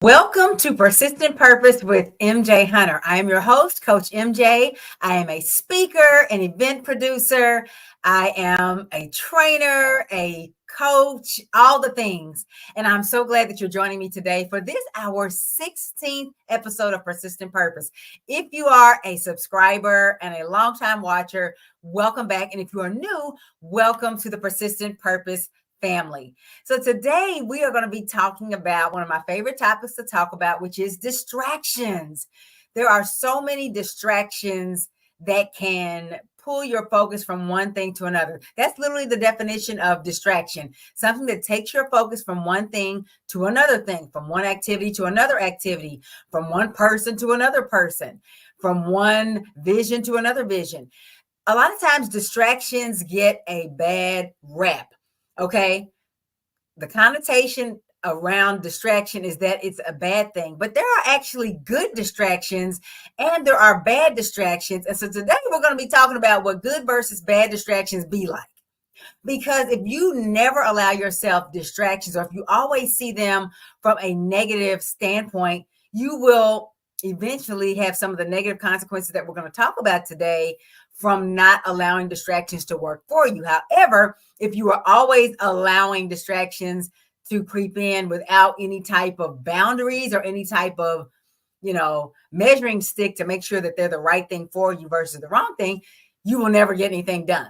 Welcome to Persistent Purpose with MJ Hunter. I am your host, Coach MJ. I am a speaker, an event producer. I am a trainer, a coach, all the things. And I'm so glad that you're joining me today for this, our 16th episode of Persistent Purpose. If you are a subscriber and a longtime watcher, welcome back. And if you are new, welcome to the Persistent Purpose family. So today we are going to be talking about one of my favorite topics to talk about, which is distractions. There are so many distractions that can pull your focus from one thing to another. That's literally the definition of distraction. Something that takes your focus from one thing to another thing, from one activity to another activity, from one person to another person, from one vision to another vision. A lot of times distractions get a bad rep. Okay, the connotation around distraction is that it's a bad thing, but there are actually good distractions and there are bad distractions. And so today we're going to be talking about what good versus bad distractions be like. Because if you never allow yourself distractions, or if you always see them from a negative standpoint, you will eventually have some of the negative consequences that we're going to talk about today from not allowing distractions to work for you. However, if you are always allowing distractions to creep in without any type of boundaries or any type of, measuring stick to make sure that they're the right thing for you versus the wrong thing, you will never get anything done.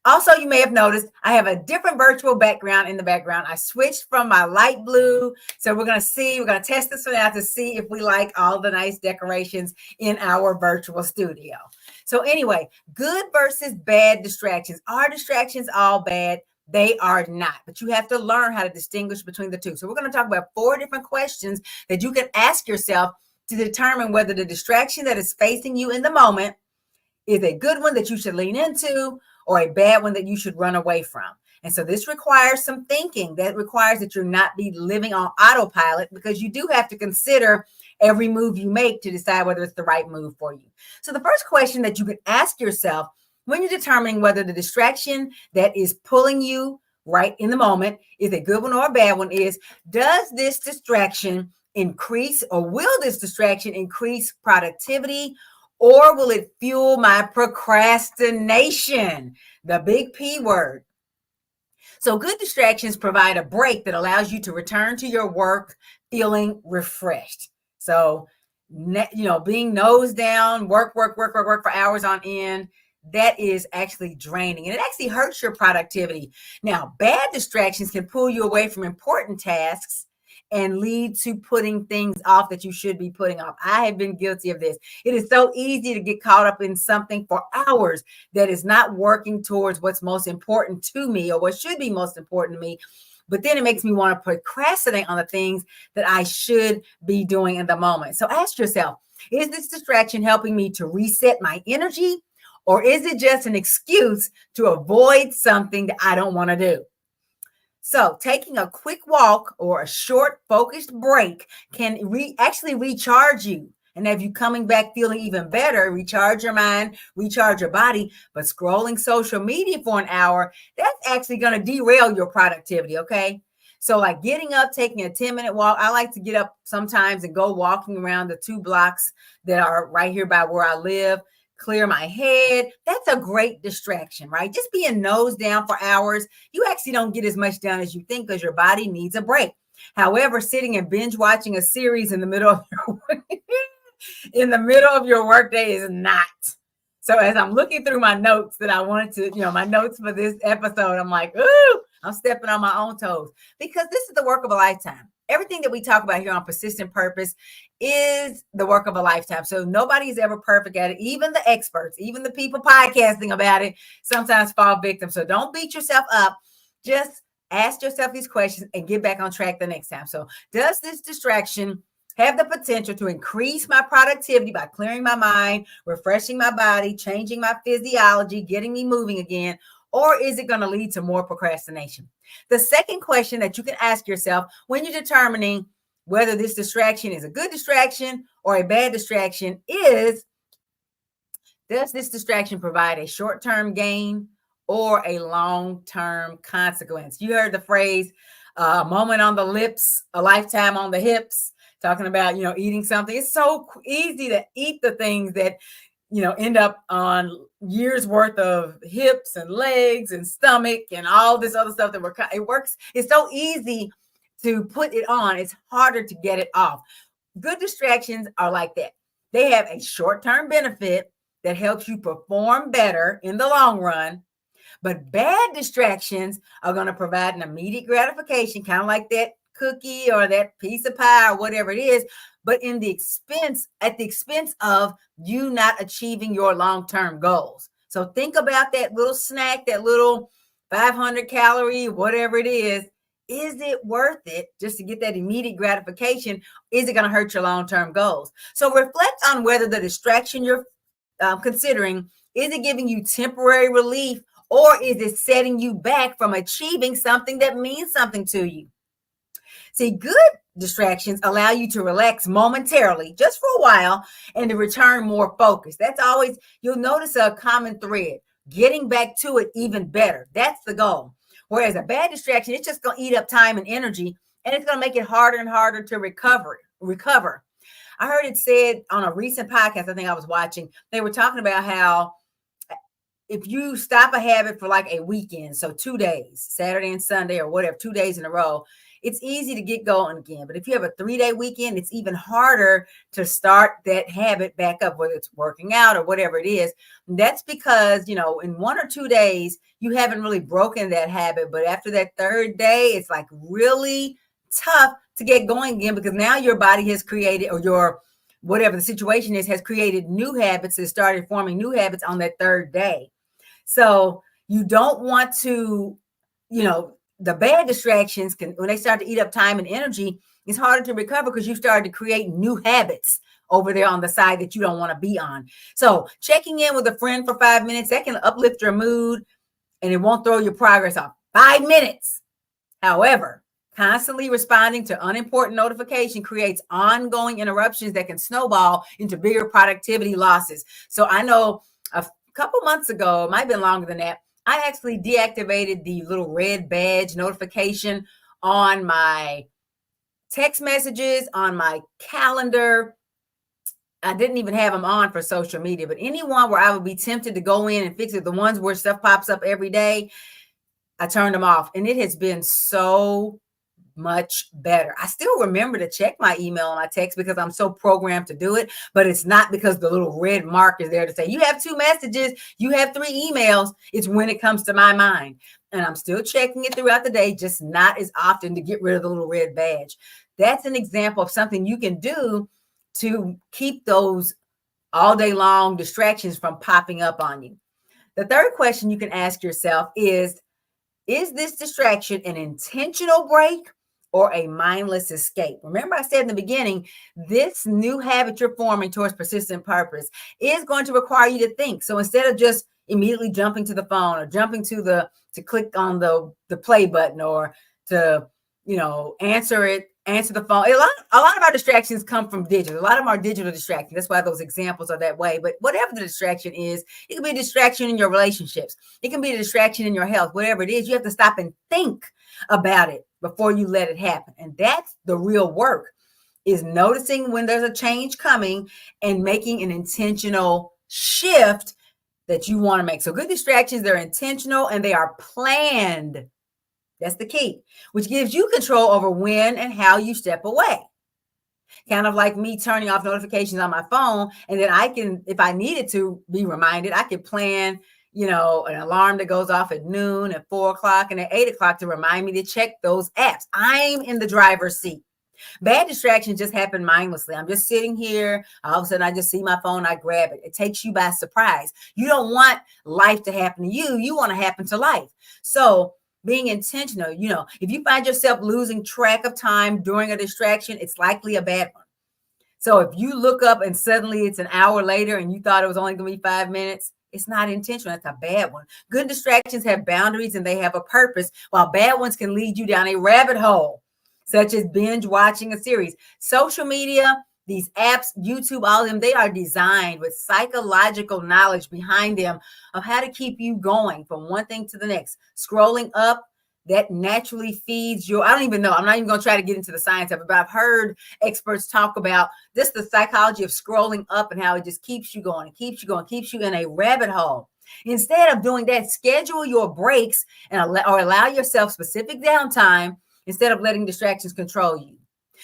Also, you may have noticed I have a different virtual background in the background. I switched from my light blue. So we're going to test this one out to see if we like all the nice decorations in our virtual studio. So anyway, good versus bad distractions. Are distractions all bad? They are not, but you have to learn how to distinguish between the two. So we're going to talk about 4 different questions that you can ask yourself to determine whether the distraction that is facing you in the moment is a good one that you should lean into or a bad one that you should run away from. And so this requires some thinking. That requires that you're not be living on autopilot, because you do have to consider every move you make to decide whether it's the right move for you. So the first question that you can ask yourself when you're determining whether the distraction that is pulling you right in the moment is a good one or a bad one is, does this distraction increase, or will this distraction increase productivity, or will it fuel my procrastination? The big P word. So good distractions provide a break that allows you to return to your work feeling refreshed. So, being nose down, work for hours on end, that is actually draining, and it actually hurts your productivity. Now, bad distractions can pull you away from important tasks and lead to putting things off that you should be putting off. I have been guilty of this. It is so easy to get caught up in something for hours that is not working towards what's most important to me, or what should be most important to me. But then it makes me want to procrastinate on the things that I should be doing in the moment. So ask yourself, is this distraction helping me to reset my energy, or is it just an excuse to avoid something that I don't want to do? So taking a quick walk or a short focused break can actually recharge you and have you coming back feeling even better, recharge your mind, recharge your body. But scrolling social media for an hour, that's actually going to derail your productivity, okay? So like getting up, taking a 10-minute walk. I like to get up sometimes and go walking around the 2 blocks that are right here by where I live. Clear my head. That's a great distraction, right? Just being nose down for hours, you actually don't get as much done as you think because your body needs a break. However, sitting and binge watching a series in the middle of your workday is not. So as I'm looking through my notes that I wanted to, my notes for this episode, I'm like, ooh, I'm stepping on my own toes, because this is the work of a lifetime. Everything that we talk about here on Persistent Purpose is the work of a lifetime. So nobody is ever perfect at it. Even the experts, even the people podcasting about it, sometimes fall victim. So don't beat yourself up. Just ask yourself these questions and get back on track the next time. So does this distraction have the potential to increase my productivity by clearing my mind, refreshing my body, changing my physiology, getting me moving again? Or is it going to lead to more procrastination? The second question that you can ask yourself when you're determining whether this distraction is a good distraction or a bad distraction is, does this distraction provide a short-term gain or a long-term consequence? You heard the phrase, a moment on the lips, a lifetime on the hips. talking about, eating something. It's so easy to eat the things that, end up on years worth of hips and legs and stomach and all this other stuff it works. It's so easy to put it on. It's harder to get it off. Good distractions are like that. They have a short-term benefit that helps you perform better in the long run. But bad distractions are going to provide an immediate gratification, kind of like that cookie or that piece of pie or whatever it is, but at the expense of you not achieving your long-term goals. So think about that little snack, that little 500 calorie, whatever it is. Is it worth it just to get that immediate gratification? Is it going to hurt your long-term goals? So reflect on whether the distraction you're considering, is it giving you temporary relief, or is it setting you back from achieving something that means something to you? See, good distractions allow you to relax momentarily, just for a while, and to return more focused. That's always, you'll notice a common thread, getting back to it even better. That's the goal. Whereas a bad distraction, it's just going to eat up time and energy, and it's going to make it harder and harder to recover. I heard it said on a recent podcast, I think I was watching, they were talking about how if you stop a habit for like a weekend, so 2 days, Saturday and Sunday or whatever, 2 days in a row, it's easy to get going again. But if you have a 3-day weekend, it's even harder to start that habit back up, whether it's working out or whatever it is. And that's because, in 1 or 2 days, you haven't really broken that habit. But after that 3rd day, it's like really tough to get going again, because now your body has created, or your whatever the situation is, has created new habits and started forming new habits on that 3rd day. So you don't want to, the bad distractions when they start to eat up time and energy, it's harder to recover because you started to create new habits over there on the side that you don't want to be on. So checking in with a friend for 5 minutes, that can uplift your mood and it won't throw your progress off. 5 minutes. However, constantly responding to unimportant notification creates ongoing interruptions that can snowball into bigger productivity losses. So I know a couple months ago, it might have been longer than that, I actually deactivated the little red badge notification on my text messages, on my calendar. I didn't even have them on for social media, but anyone where I would be tempted to go in and fix it, the ones where stuff pops up every day, I turned them off. And it has been so much better. I still remember to check my email and my text because I'm so programmed to do it, but it's not because the little red mark is there to say you have 2 messages, you have 3 emails. It's when it comes to my mind. And I'm still checking it throughout the day, just not as often to get rid of the little red badge. That's an example of something you can do to keep those all day long distractions from popping up on you. The third question you can ask yourself is this distraction an intentional break or a mindless escape? Remember, I said in the beginning, this new habit you're forming towards persistent purpose is going to require you to think. So instead of just immediately jumping to the phone or jumping to click on the play button or to, answer the phone. A lot of our distractions come from digital. A lot of them are digital distractions. That's why those examples are that way. But whatever the distraction is, it can be a distraction in your relationships. It can be a distraction in your health. Whatever it is, you have to stop and think about it before you let it happen. And that's the real work, is noticing when there's a change coming and making an intentional shift that you want to make. So good distractions, they're intentional and they are planned. That's the key, which gives you control over when and how you step away. Kind of like me turning off notifications on my phone. And then I can, if I needed to be reminded, I could plan, an alarm that goes off at noon, at 4 o'clock, and at 8 o'clock to remind me to check those apps. I'm in the driver's seat. Bad distractions just happen mindlessly. I'm just sitting here. All of a sudden, I just see my phone. I grab it. It takes you by surprise. You don't want life to happen to you. You want to happen to life. So being intentional, if you find yourself losing track of time during a distraction, it's likely a bad one. So if you look up and suddenly it's an hour later and you thought it was only going to be 5 minutes, it's not intentional. That's a bad one. Good distractions have boundaries and they have a purpose, while bad ones can lead you down a rabbit hole, such as binge watching a series. Social media, these apps, YouTube, all of them, they are designed with psychological knowledge behind them of how to keep you going from one thing to the next. Scrolling up, that naturally feeds your, I don't even know, I'm not even going to try to get into the science of it, but I've heard experts talk about this, the psychology of scrolling up and how it just keeps you going, keeps you going, keeps you in a rabbit hole. Instead of doing that, schedule your breaks and allow yourself specific downtime instead of letting distractions control you.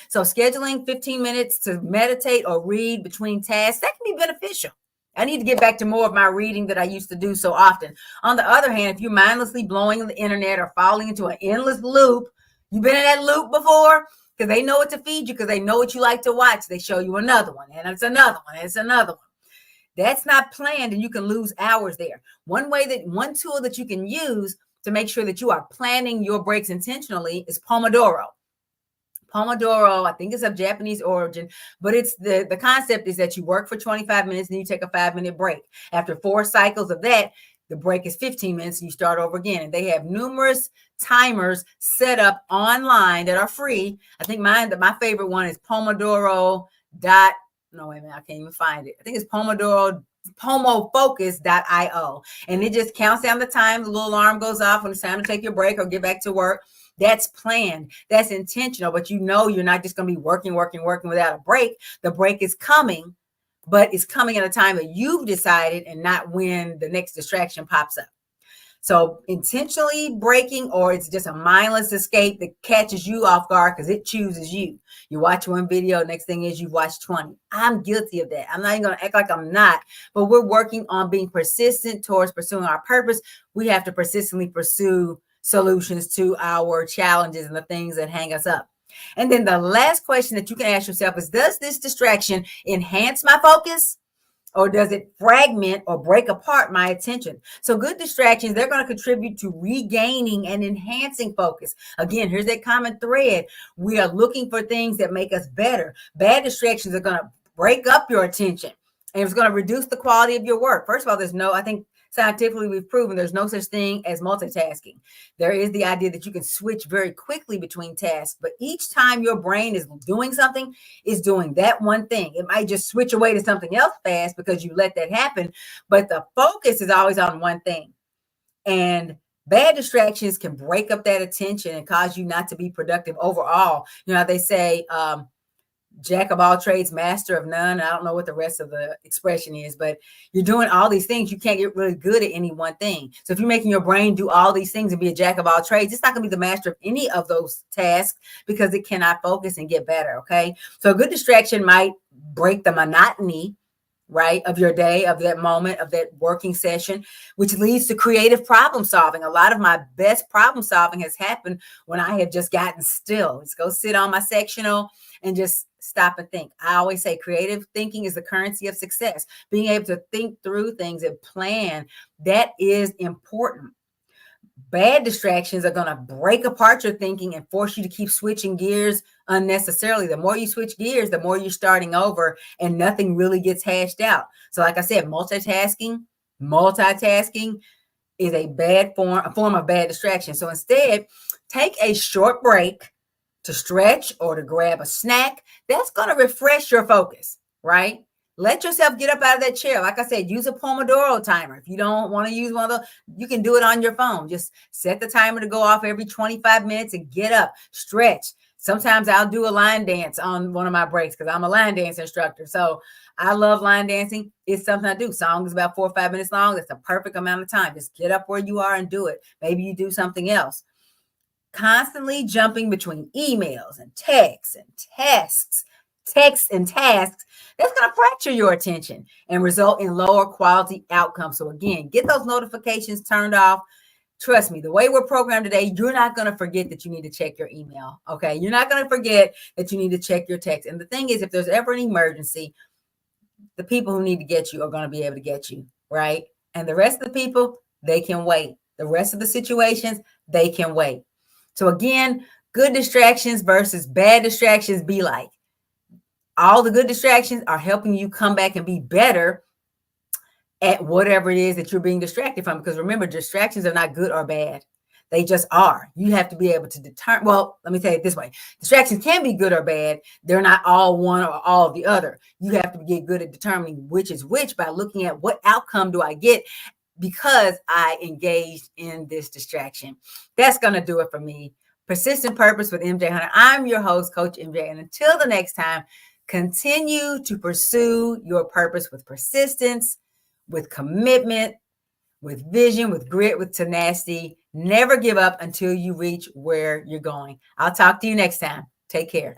So scheduling 15 minutes to meditate or read between tasks, that can be beneficial. I need to get back to more of my reading that I used to do so often. On the other hand, if you're mindlessly blowing the internet or falling into an endless loop, you've been in that loop before, because they know what to feed you, because they know what you like to watch. They show you another one, and it's another one, and it's another one. That's not planned, and you can lose hours there. One tool that you can use to make sure that you are planning your breaks intentionally is Pomodoro. Pomodoro, I think it's of Japanese origin, but it's the concept is that you work for 25 minutes and you take a 5-minute break. After 4 cycles of that, the break is 15 minutes and you start over again. And they have numerous timers set up online that are free. I think my favorite one is Pomodoro dot. No, wait a minute, I can't even find it. I think it's pomofocus.io. And it just counts down the time. The little alarm goes off when it's time to take your break or get back to work. That's planned. That's intentional. But you know you're not just going to be working without a break. The break is coming, but it's coming at a time that you've decided and not when the next distraction pops up. So intentionally breaking, or it's just a mindless escape that catches you off guard because it chooses you. You watch one video, next thing is you've watched 20. I'm guilty of that. I'm not even going to act like I'm not, but we're working on being persistent towards pursuing our purpose. We have to persistently pursue solutions to our challenges and the things that hang us up. And then the last question that you can ask yourself is, does this distraction enhance my focus? Or does it fragment or break apart my attention? So good distractions, they're going to contribute to regaining and enhancing focus. Again, here's that common thread. We are looking for things that make us better. Bad distractions are going to break up your attention, and it's going to reduce the quality of your work. First of all, I think scientifically we've proven there's no such thing as multitasking. There is the idea that you can switch very quickly between tasks, but each time your brain is doing something, is doing that one thing. It might just switch away to something else fast because you let that happen, but the focus is always on one thing. And bad distractions can break up that attention and cause you not to be productive overall. You know, they say, jack of all trades, master of none. I don't know what the rest of the expression is, but you're doing all these things. You can't get really good at any one thing. So if you're making your brain do all these things and be a jack of all trades, it's not going to be the master of any of those tasks because it cannot focus and get better. Okay. So a good distraction might break the monotony, right, of your day, of that moment, of that working session, which leads to creative problem solving. A lot of my best problem solving has happened when I have just gotten still. Let's go sit on my sectional and just stop and think. I always say creative thinking is the currency of success. Being able to think through things and plan, that is important. Bad distractions are going to break apart your thinking and force you to keep switching gears unnecessarily. The more you switch gears, the more you're starting over and nothing really gets hashed out. So like I said, multitasking is a form of bad distraction. So instead, take a short break to stretch or to grab a snack. That's going to refresh your focus, right? Let yourself get up out of that chair. Like I said, use a Pomodoro timer. If you don't want to use one of those, you can do it on your phone. Just set the timer to go off every 25 minutes and get up, stretch. Sometimes I'll do a line dance on one of my breaks because I'm a line dance instructor. So I love line dancing. It's something I do. Song is about 4 or 5 minutes long. That's a perfect amount of time. Just get up where you are and do it. Maybe you do something else. Constantly jumping between emails and texts and tasks, that's going to fracture your attention and result in lower quality outcomes. So again, get those notifications turned off. Trust me, the way we're programmed today, you're not going to forget that you need to check your email. Okay. You're not going to forget that you need to check your text. And the thing is, if there's ever an emergency, the people who need to get you are going to be able to get you, right? And the rest of the people, they can wait. The rest of the situations, they can wait. So again, good distractions versus bad distractions be like. All the good distractions are helping you come back and be better at whatever it is that you're being distracted from. Because remember, distractions are not good or bad. They just are. You have to be able to determine. Well, let me say it this way. Distractions can be good or bad. They're not all one or all the other. You have to get good at determining which is which by looking at what outcome do I get because I engaged in this distraction. That's going to do it for me. Persistent Purpose with MJ Hunter. I'm your host, Coach MJ. And until the next time, continue to pursue your purpose with persistence, with commitment, with vision, with grit, with tenacity. Never give up until you reach where you're going. I'll talk to you next time. Take care.